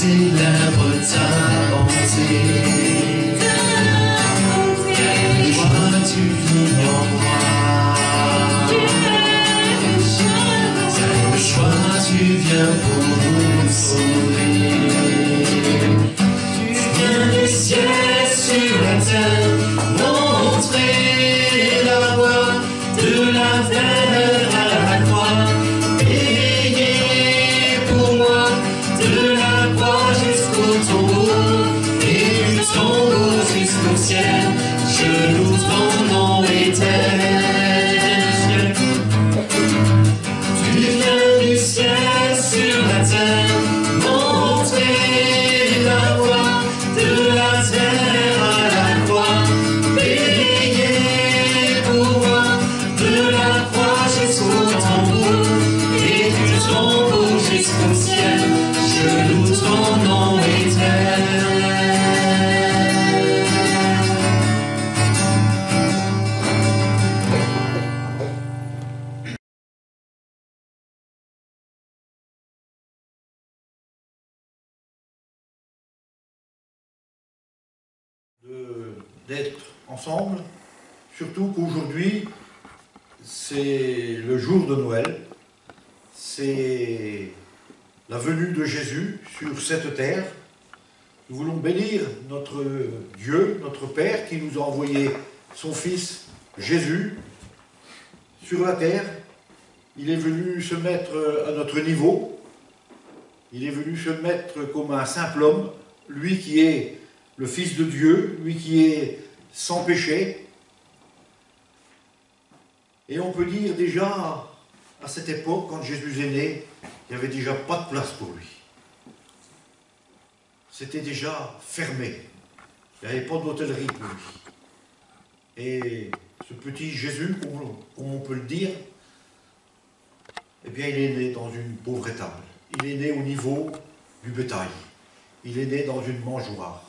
Célèbre ta bonté, quelle joie je loue ton nom éternel. Tu viens du ciel sur la terre, montrer la voie de la terre à la croix, payer pour moi de la croix jusqu'au tombeau, et du tombeau jusqu'au ciel, je loue ton nom éternel. D'être ensemble, surtout qu'aujourd'hui c'est le jour de Noël, c'est la venue de Jésus sur cette terre. Nous voulons bénir notre Dieu, notre Père, qui nous a envoyé son Fils Jésus sur la terre. Il est venu se mettre à notre niveau, il est venu se mettre comme un simple homme, lui qui est le Fils de Dieu, lui qui est sans péché. Et on peut dire déjà, à cette époque, quand Jésus est né, il n'y avait déjà pas de place pour lui. C'était déjà fermé. Il n'y avait pas d'hôtellerie pour lui. Et ce petit Jésus, comme on peut le dire, eh bien, il est né dans une pauvre étable. Il est né au niveau du bétail. Il est né dans une mangeoire.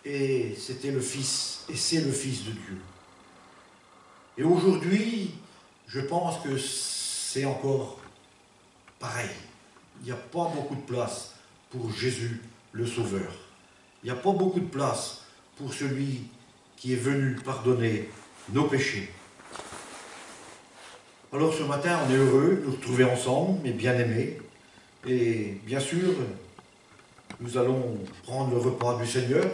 Et c'était le Fils, et c'est le Fils de Dieu. Et aujourd'hui, je pense que c'est encore pareil. Il n'y a pas beaucoup de place pour Jésus, le Sauveur. Il n'y a pas beaucoup de place pour celui qui est venu pardonner nos péchés. Alors ce matin, on est heureux de nous retrouver ensemble, mes bien-aimés. Et bien sûr, nous allons prendre le repas du Seigneur.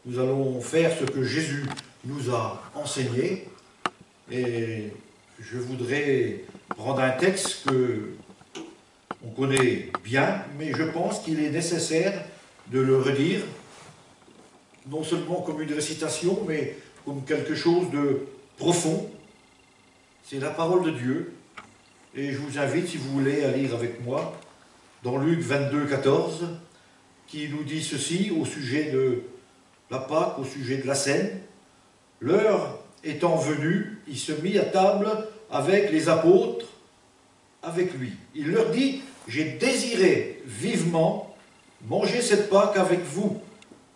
Nous allons faire ce que Jésus nous a enseigné. Et je voudrais prendre un texte que on connaît bien, mais je pense qu'il est nécessaire de le redire, non seulement comme une récitation, mais comme quelque chose de profond. C'est la parole de Dieu. Et je vous invite, si vous voulez, à lire avec moi dans Luc 22, 14, qui nous dit ceci au sujet de la Pâque, au sujet de la Seine. L'heure étant venue, il se mit à table avec les apôtres, avec lui. Il leur dit, j'ai désiré vivement manger cette Pâque avec vous,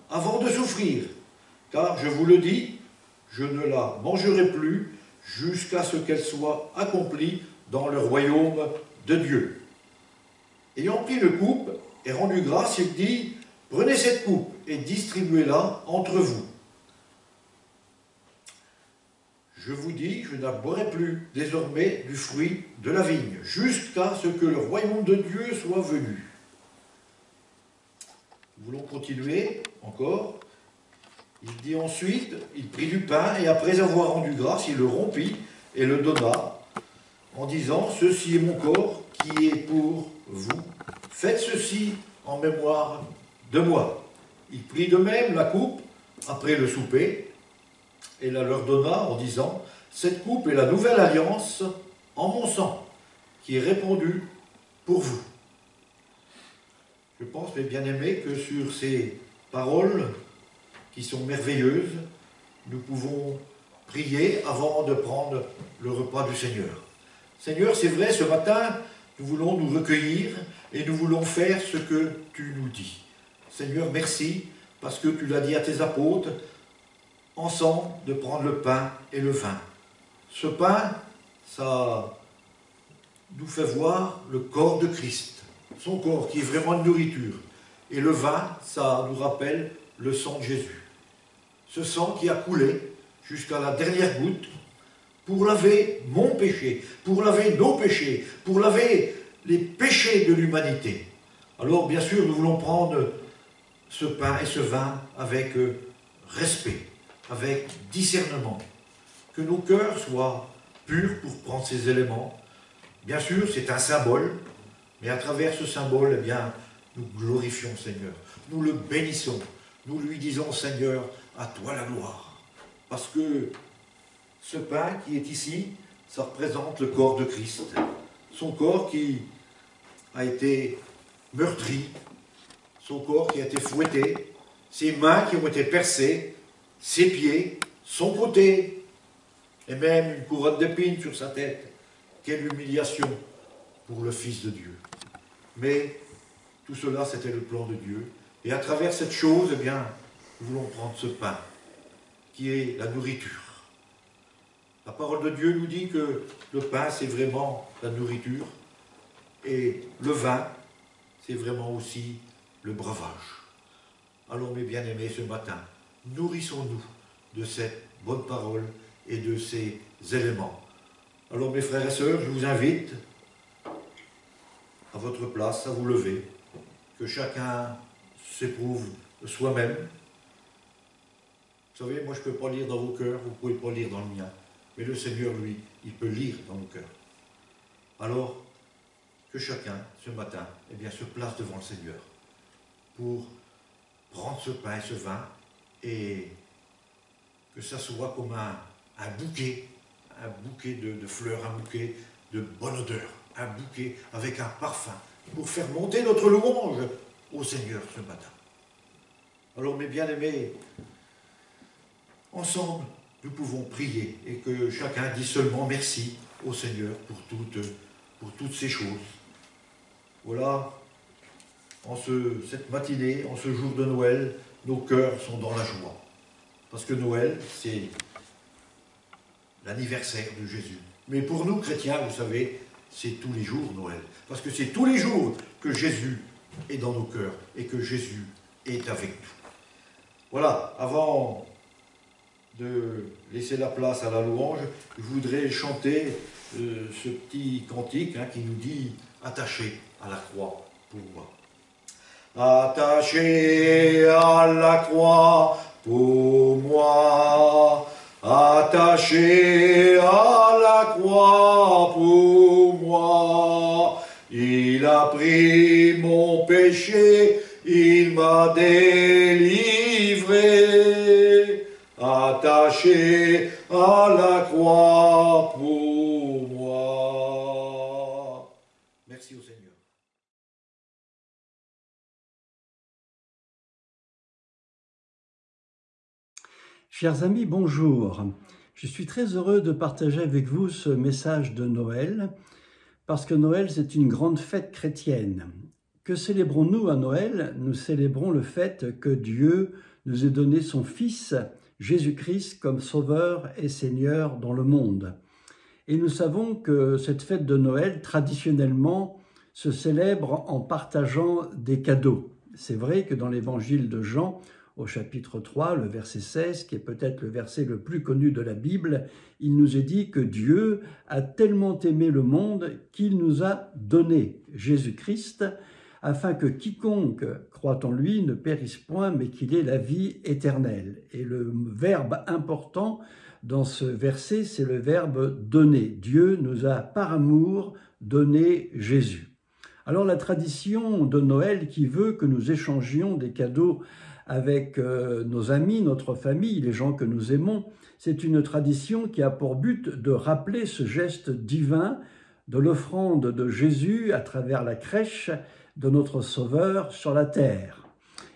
avant de souffrir, car je vous le dis, je ne la mangerai plus jusqu'à ce qu'elle soit accomplie dans le royaume de Dieu. Ayant pris le coupe et rendu grâce, il dit, prenez cette coupe et distribuez-la entre vous. Je vous dis, je n'aboierai plus désormais du fruit de la vigne, jusqu'à ce que le royaume de Dieu soit venu. Nous voulons continuer encore. Il dit ensuite, il prit du pain, et après avoir rendu grâce, il le rompit et le donna, en disant, ceci est mon corps qui est pour vous. Faites ceci en mémoire de moi. Il prit de même la coupe après le souper, et la leur donna en disant, cette coupe est la nouvelle alliance en mon sang, qui est répandue pour vous. Je pense, mes bien-aimés, que sur ces paroles qui sont merveilleuses, nous pouvons prier avant de prendre le repas du Seigneur. Seigneur, c'est vrai, ce matin, nous voulons nous recueillir et nous voulons faire ce que tu nous dis. Seigneur, merci, parce que tu l'as dit à tes apôtres, ensemble, de prendre le pain et le vin. Ce pain, ça nous fait voir le corps de Christ, son corps qui est vraiment une nourriture. Et le vin, ça nous rappelle le sang de Jésus. Ce sang qui a coulé jusqu'à la dernière goutte pour laver mon péché, pour laver nos péchés, pour laver les péchés de l'humanité. Alors, bien sûr, nous voulons prendre ce pain et ce vin avec respect, avec discernement. Que nos cœurs soient purs pour prendre ces éléments. Bien sûr, c'est un symbole, mais à travers ce symbole, eh bien, nous glorifions Seigneur. Nous le bénissons. Nous lui disons, Seigneur, à toi la gloire. Parce que ce pain qui est ici, ça représente le corps de Christ. Son corps qui a été meurtri, son corps qui a été fouetté, ses mains qui ont été percées, ses pieds, son côté, et même une couronne d'épines sur sa tête. Quelle humiliation pour le Fils de Dieu. Mais tout cela, c'était le plan de Dieu. Et à travers cette chose, eh bien, nous voulons prendre ce pain, qui est la nourriture. La parole de Dieu nous dit que le pain, c'est vraiment la nourriture, et le vin, c'est vraiment aussi le breuvage. Alors, mes bien-aimés, ce matin, nourrissons-nous de cette bonne parole et de ces éléments. Alors, mes frères et sœurs, je vous invite à votre place, à vous lever, que chacun s'éprouve soi-même. Vous savez, moi je ne peux pas lire dans vos cœurs, vous ne pouvez pas lire dans le mien, mais le Seigneur, lui, il peut lire dans nos cœurs. Alors, que chacun, ce matin, eh bien, se place devant le Seigneur pour prendre ce pain et ce vin, et que ça soit comme un bouquet de fleurs, un bouquet de bonne odeur, un bouquet avec un parfum, pour faire monter notre louange au Seigneur ce matin. Alors, mes bien-aimés, ensemble, nous pouvons prier, et que chacun dise seulement merci au Seigneur pour toutes ces choses. Voilà, en cette matinée, en ce jour de Noël, nos cœurs sont dans la joie. Parce que Noël, c'est l'anniversaire de Jésus. Mais pour nous, chrétiens, vous savez, c'est tous les jours Noël. Parce que c'est tous les jours que Jésus est dans nos cœurs et que Jésus est avec nous. Voilà, avant de laisser la place à la louange, je voudrais chanter ce petit cantique qui nous dit « Attaché à la croix pour moi ». Attaché à la croix pour moi, attaché à la croix pour moi, il a pris mon péché, il m'a délivré, attaché à la croix pour moi. Merci au Seigneur. Chers amis, bonjour. Je suis très heureux de partager avec vous ce message de Noël, parce que Noël, c'est une grande fête chrétienne. Que célébrons-nous à Noël? Nous célébrons le fait que Dieu nous ait donné son Fils, Jésus-Christ, comme Sauveur et Seigneur dans le monde. Et nous savons que cette fête de Noël, traditionnellement, se célèbre en partageant des cadeaux. C'est vrai que dans l'évangile de Jean, au chapitre 3, le verset 16, qui est peut-être le verset le plus connu de la Bible, il nous est dit que Dieu a tellement aimé le monde qu'il nous a donné Jésus-Christ, afin que quiconque croit en lui ne périsse point, mais qu'il ait la vie éternelle. Et le verbe important dans ce verset, c'est le verbe « donner ». Dieu nous a par amour donné Jésus. Alors la tradition de Noël qui veut que nous échangions des cadeaux avec nos amis, notre famille, les gens que nous aimons, c'est une tradition qui a pour but de rappeler ce geste divin de l'offrande de Jésus à travers la crèche de notre Sauveur sur la terre.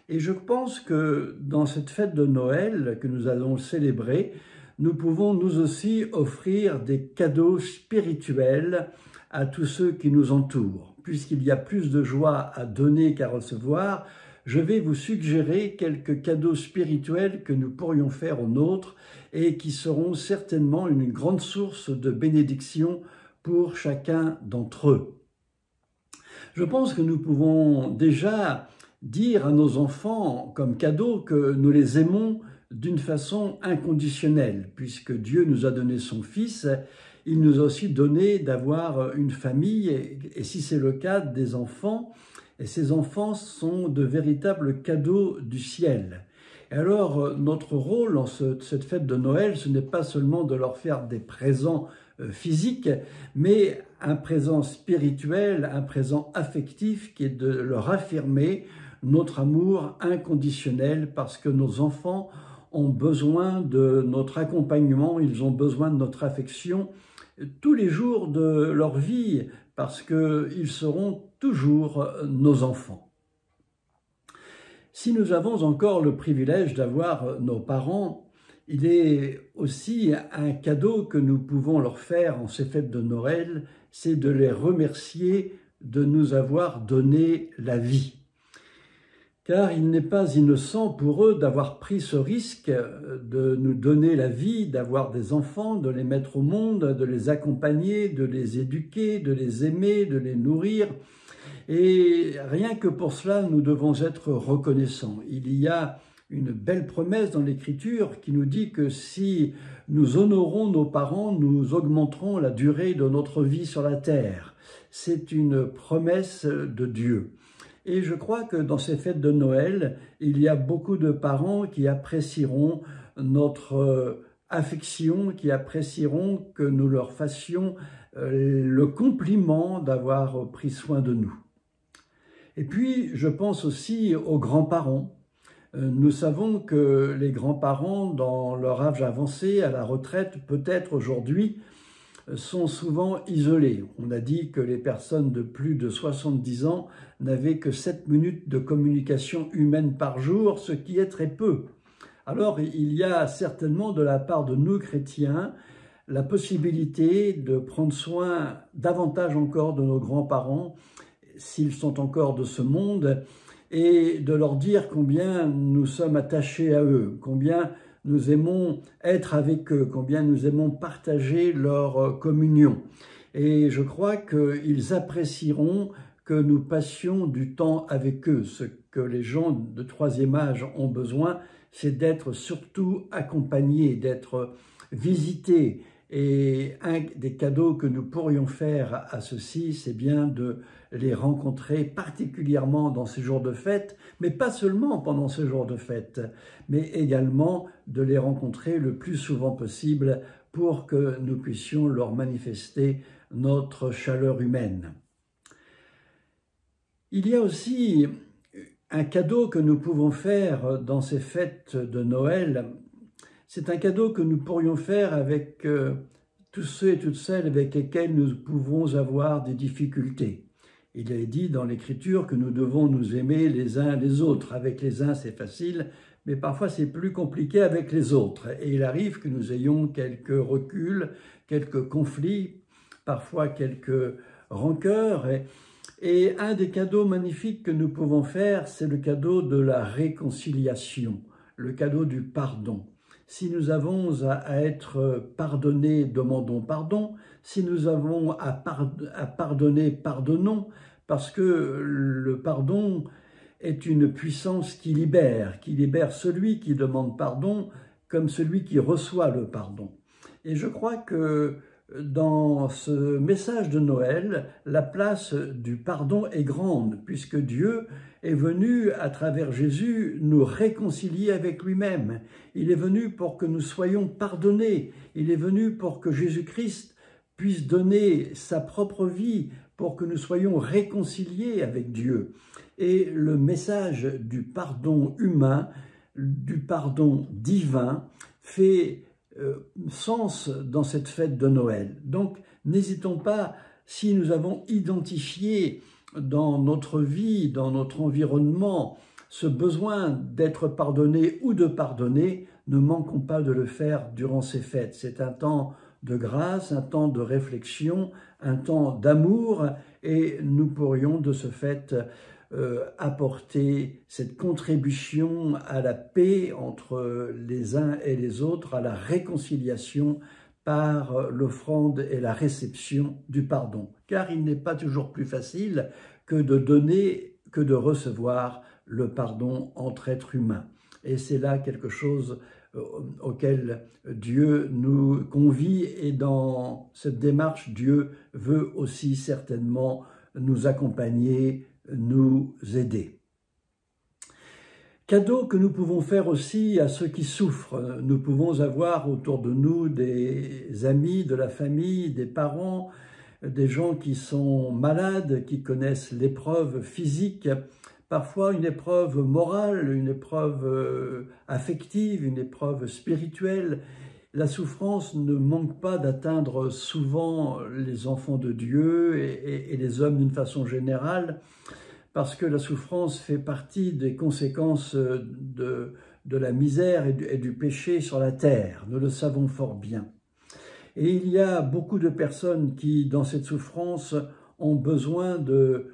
Et je pense que dans cette fête de Noël que nous allons célébrer, nous pouvons nous aussi offrir des cadeaux spirituels à tous ceux qui nous entourent. Puisqu'il y a plus de joie à donner qu'à recevoir, je vais vous suggérer quelques cadeaux spirituels que nous pourrions faire aux nôtres et qui seront certainement une grande source de bénédiction pour chacun d'entre eux. Je pense que nous pouvons déjà dire à nos enfants comme cadeau que nous les aimons d'une façon inconditionnelle, puisque Dieu nous a donné son Fils, il nous a aussi donné d'avoir une famille, et si c'est le cas, des enfants. Et ces enfants sont de véritables cadeaux du ciel. Et alors, notre rôle en cette fête de Noël, ce n'est pas seulement de leur faire des présents physiques, mais un présent spirituel, un présent affectif qui est de leur affirmer notre amour inconditionnel parce que nos enfants ont besoin de notre accompagnement, ils ont besoin de notre affection tous les jours de leur vie, parce qu'ils seront toujours nos enfants. Si nous avons encore le privilège d'avoir nos parents, il est aussi un cadeau que nous pouvons leur faire en ces fêtes de Noël, c'est de les remercier de nous avoir donné la vie. Car il n'est pas innocent pour eux d'avoir pris ce risque de nous donner la vie, d'avoir des enfants, de les mettre au monde, de les accompagner, de les éduquer, de les aimer, de les nourrir. Et rien que pour cela, nous devons être reconnaissants. Il y a une belle promesse dans l'Écriture qui nous dit que si nous honorons nos parents, nous augmenterons la durée de notre vie sur la terre. C'est une promesse de Dieu. Et je crois que dans ces fêtes de Noël, il y a beaucoup de parents qui apprécieront notre affection, qui apprécieront que nous leur fassions le compliment d'avoir pris soin de nous. Et puis, je pense aussi aux grands-parents. Nous savons que les grands-parents, dans leur âge avancé, à la retraite, peut-être aujourd'hui, sont souvent isolés. On a dit que les personnes de plus de 70 ans n'avaient que 7 minutes de communication humaine par jour, ce qui est très peu. Alors, il y a certainement de la part de nous chrétiens la possibilité de prendre soin davantage encore de nos grands-parents, s'ils sont encore de ce monde, et de leur dire combien nous sommes attachés à eux, combien nous aimons être avec eux, combien nous aimons partager leur communion. Et je crois qu'ils apprécieront que nous passions du temps avec eux. Ce que les gens de troisième âge ont besoin, c'est d'être surtout accompagnés, d'être visités. Et un des cadeaux que nous pourrions faire à ceux-ci, c'est bien de les rencontrer particulièrement dans ces jours de fête, mais pas seulement pendant ces jours de fête, mais également de les rencontrer le plus souvent possible pour que nous puissions leur manifester notre chaleur humaine. Il y a aussi un cadeau que nous pouvons faire dans ces fêtes de Noël. C'est un cadeau que nous pourrions faire avec tous ceux et toutes celles avec lesquels nous pouvons avoir des difficultés. Il est dit dans l'Écriture que nous devons nous aimer les uns les autres. Avec les uns, c'est facile, mais parfois c'est plus compliqué avec les autres. Et il arrive que nous ayons quelques reculs, quelques conflits, parfois quelques rancœurs. Et un des cadeaux magnifiques que nous pouvons faire, c'est le cadeau de la réconciliation, le cadeau du pardon. Si nous avons à être pardonnés, demandons pardon. Si nous avons à pardonner, pardonnons, parce que le pardon est une puissance qui libère celui qui demande pardon comme celui qui reçoit le pardon. Et je crois que dans ce message de Noël, la place du pardon est grande, puisque Dieu est venu, à travers Jésus, nous réconcilier avec lui-même. Il est venu pour que nous soyons pardonnés. Il est venu pour que Jésus-Christ puisse donner sa propre vie, pour que nous soyons réconciliés avec Dieu. Et le message du pardon humain, du pardon divin, fait sens dans cette fête de Noël. Donc, n'hésitons pas, si nous avons identifié dans notre vie, dans notre environnement, ce besoin d'être pardonné ou de pardonner, ne manquons pas de le faire durant ces fêtes. C'est un temps de grâce, un temps de réflexion, un temps d'amour, et nous pourrions de ce fait apporter cette contribution à la paix entre les uns et les autres, à la réconciliation par l'offrande et la réception du pardon. Car il n'est pas toujours plus facile que de donner, que de recevoir le pardon entre êtres humains. Et c'est là quelque chose auquel Dieu nous convie, et dans cette démarche, Dieu veut aussi certainement nous accompagner, nous aider. Cadeau que nous pouvons faire aussi à ceux qui souffrent. Nous pouvons avoir autour de nous des amis, de la famille, des parents, des gens qui sont malades, qui connaissent l'épreuve physique, parfois une épreuve morale, une épreuve affective, une épreuve spirituelle. La souffrance ne manque pas d'atteindre souvent les enfants de Dieu et les hommes d'une façon générale, parce que la souffrance fait partie des conséquences de la misère et du péché sur la terre. Nous le savons fort bien. Et il y a beaucoup de personnes qui, dans cette souffrance, ont besoin de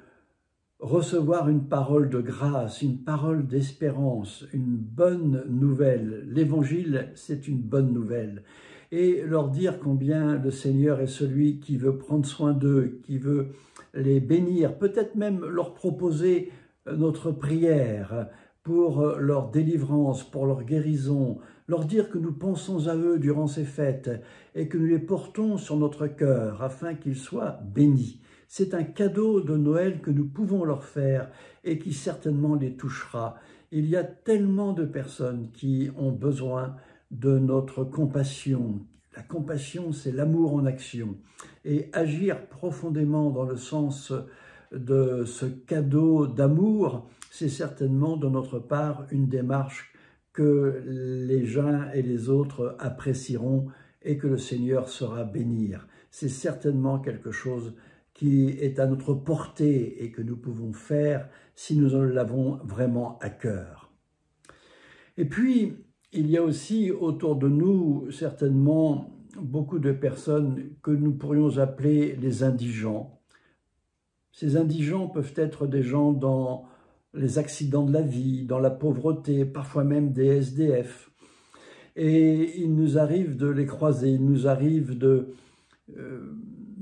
recevoir une parole de grâce, une parole d'espérance, une bonne nouvelle. L'Évangile, c'est une bonne nouvelle. Et leur dire combien le Seigneur est celui qui veut prendre soin d'eux, qui veut les bénir, peut-être même leur proposer notre prière pour leur délivrance, pour leur guérison, leur dire que nous pensons à eux durant ces fêtes et que nous les portons sur notre cœur afin qu'ils soient bénis. C'est un cadeau de Noël que nous pouvons leur faire et qui certainement les touchera. Il y a tellement de personnes qui ont besoin de notre compassion. La compassion, c'est l'amour en action. Et agir profondément dans le sens de ce cadeau d'amour, c'est certainement de notre part une démarche que les uns et les autres apprécieront et que le Seigneur saura bénir. C'est certainement quelque chose qui est à notre portée et que nous pouvons faire si nous en l'avons vraiment à cœur. Et puis, il y a aussi autour de nous certainement beaucoup de personnes que nous pourrions appeler les indigents. Ces indigents peuvent être des gens dans les accidents de la vie, dans la pauvreté, parfois même des SDF. Et il nous arrive de les croiser, il nous arrive de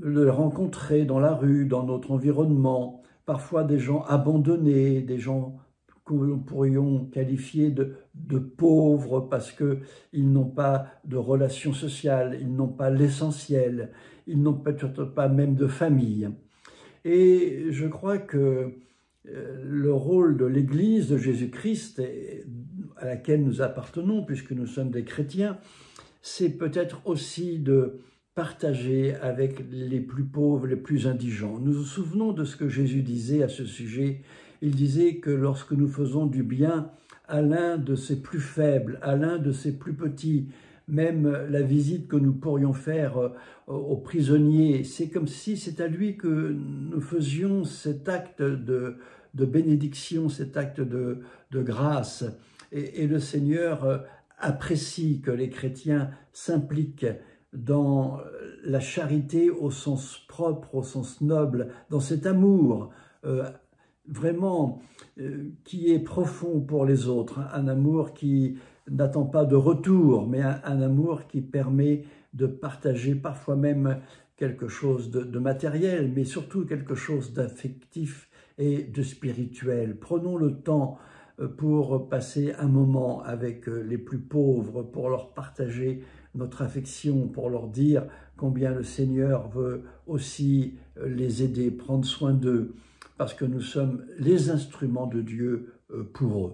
les rencontrer dans la rue, dans notre environnement, parfois des gens abandonnés, des gens que nous pourrions qualifier de pauvres parce qu'ils n'ont pas de relations sociales, ils n'ont pas l'essentiel, ils n'ont peut-être pas même de famille. Et je crois que le rôle de l'Église de Jésus-Christ, à laquelle nous appartenons, puisque nous sommes des chrétiens, c'est peut-être aussi de partager avec les plus pauvres, les plus indigents. Nous nous souvenons de ce que Jésus disait à ce sujet. Il disait que lorsque nous faisons du bien à l'un de ses plus faibles, à l'un de ses plus petits, même la visite que nous pourrions faire aux prisonniers, c'est comme si c'est à lui que nous faisions cet acte de bénédiction, cet acte de grâce. Et le Seigneur apprécie que les chrétiens s'impliquent dans la charité au sens propre, au sens noble, dans cet amour vraiment qui est profond pour les autres, un amour qui n'attend pas de retour, mais un amour qui permet de partager parfois même quelque chose de matériel, mais surtout quelque chose d'affectif et de spirituel. Prenons le temps pour passer un moment avec les plus pauvres, pour leur partager notre affection, pour leur dire combien le Seigneur veut aussi les aider, prendre soin d'eux, parce que nous sommes les instruments de Dieu pour eux.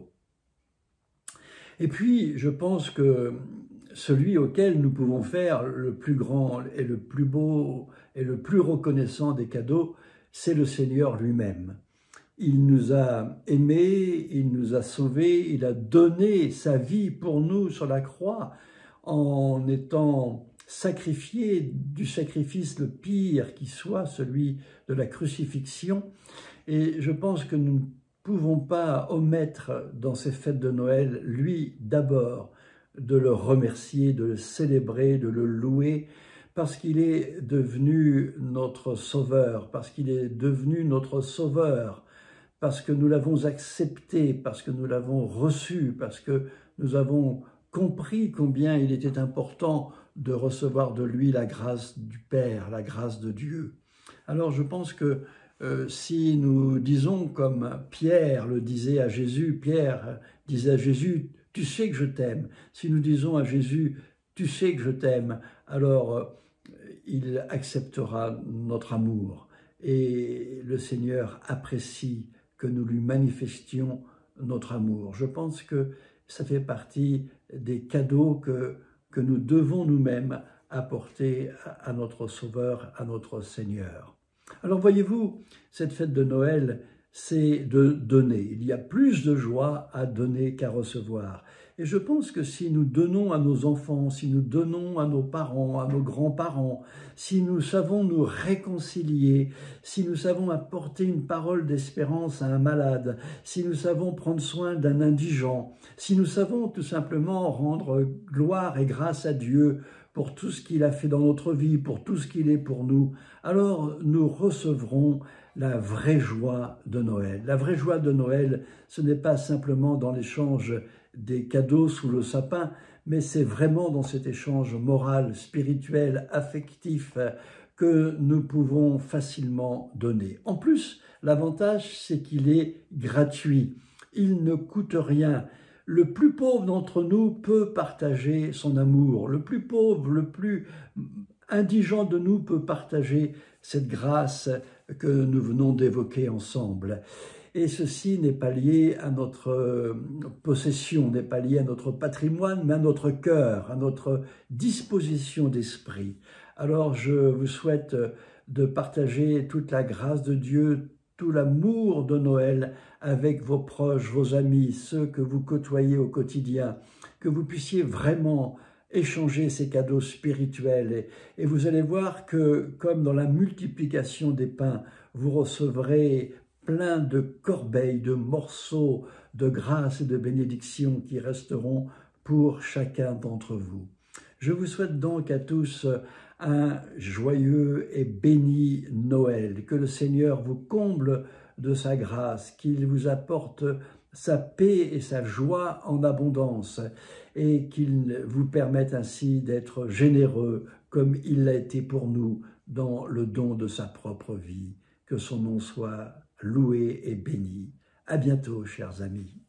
Et puis, je pense que celui auquel nous pouvons faire le plus grand et le plus beau et le plus reconnaissant des cadeaux, c'est le Seigneur lui-même. Il nous a aimés, il nous a sauvés, il a donné sa vie pour nous sur la croix en étant sacrifié du sacrifice le pire qui soit, celui de la crucifixion. Et je pense que nous ne pouvons pas omettre dans ces fêtes de Noël, lui d'abord, de le remercier, de le célébrer, de le louer, parce qu'il est devenu notre sauveur, parce qu'il est devenu notre sauveur, parce que nous l'avons accepté, parce que nous l'avons reçu, parce que nous avons compris combien il était important de recevoir de lui la grâce du Père, la grâce de Dieu. Alors je pense que si nous disons comme Pierre le disait à Jésus, Pierre disait à Jésus, « Tu sais que je t'aime ». Si nous disons à Jésus, « Tu sais que je t'aime », alors il acceptera notre amour. Et le Seigneur apprécie que nous lui manifestions notre amour. Je pense que ça fait partie des cadeaux que nous devons nous-mêmes apporter à notre Sauveur, à notre Seigneur. Alors voyez-vous, cette fête de Noël, c'est de donner. Il y a plus de joie à donner qu'à recevoir. Et je pense que si nous donnons à nos enfants, si nous donnons à nos parents, à nos grands-parents, si nous savons nous réconcilier, si nous savons apporter une parole d'espérance à un malade, si nous savons prendre soin d'un indigent, si nous savons tout simplement rendre gloire et grâce à Dieu pour tout ce qu'il a fait dans notre vie, pour tout ce qu'il est pour nous, alors nous recevrons la vraie joie de Noël. La vraie joie de Noël, ce n'est pas simplement dans l'échange des cadeaux sous le sapin, mais c'est vraiment dans cet échange moral, spirituel, affectif que nous pouvons facilement donner. En plus, l'avantage, c'est qu'il est gratuit. Il ne coûte rien. Le plus pauvre d'entre nous peut partager son amour. Le plus pauvre, le plus indigent de nous peut partager cette grâce que nous venons d'évoquer ensemble. Et ceci n'est pas lié à notre possession, n'est pas lié à notre patrimoine, mais à notre cœur, à notre disposition d'esprit. Alors je vous souhaite de partager toute la grâce de Dieu, tout l'amour de Noël avec vos proches, vos amis, ceux que vous côtoyez au quotidien, que vous puissiez vraiment échanger ces cadeaux spirituels. Et vous allez voir que, comme dans la multiplication des pains, vous recevrez plein de corbeilles, de morceaux de grâce et de bénédiction qui resteront pour chacun d'entre vous. Je vous souhaite donc à tous un joyeux et béni Noël, que le Seigneur vous comble de sa grâce, qu'il vous apporte sa paix et sa joie en abondance, et qu'il vous permette ainsi d'être généreux comme il l'a été pour nous dans le don de sa propre vie. Que son nom soit loué et béni. À bientôt, chers amis.